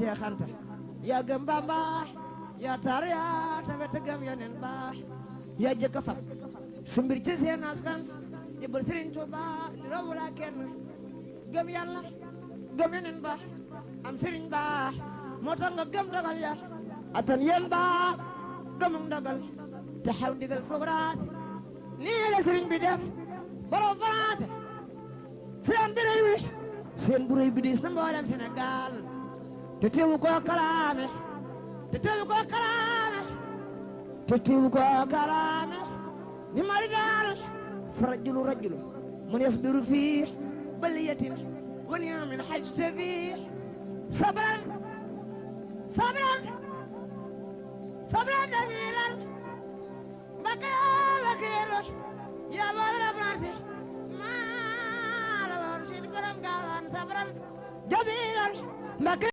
Cheikh Anta yaa gëm Bamba yaa taar yaa tabe te gëm Yonent ba yaa jëkk a fab su mbir ci seen askan jëbal Sëriñ Tuuba di rawu la kenn gëm Yàlla gëm Yonent ba am Sëriñ ba moo tax nga gëm dogal ya atan yéen ba gëmum dogal te xaw ndigal foog raat nii la sëriñ bi def borom faraate seen bi rëy wi seen bu rëy bi diis na mboolem Sénégal te teewu koo kalaame te teewu koo kalaame te teewu koo kalaame ni mari daal fa rajulu mun yasbiru fii baliyatin wa ni'min hajta fii sabran jamilan Mbakke wakiilu yaa boole la planté maa la war si borom gaawaan sabran jamilan Mbakke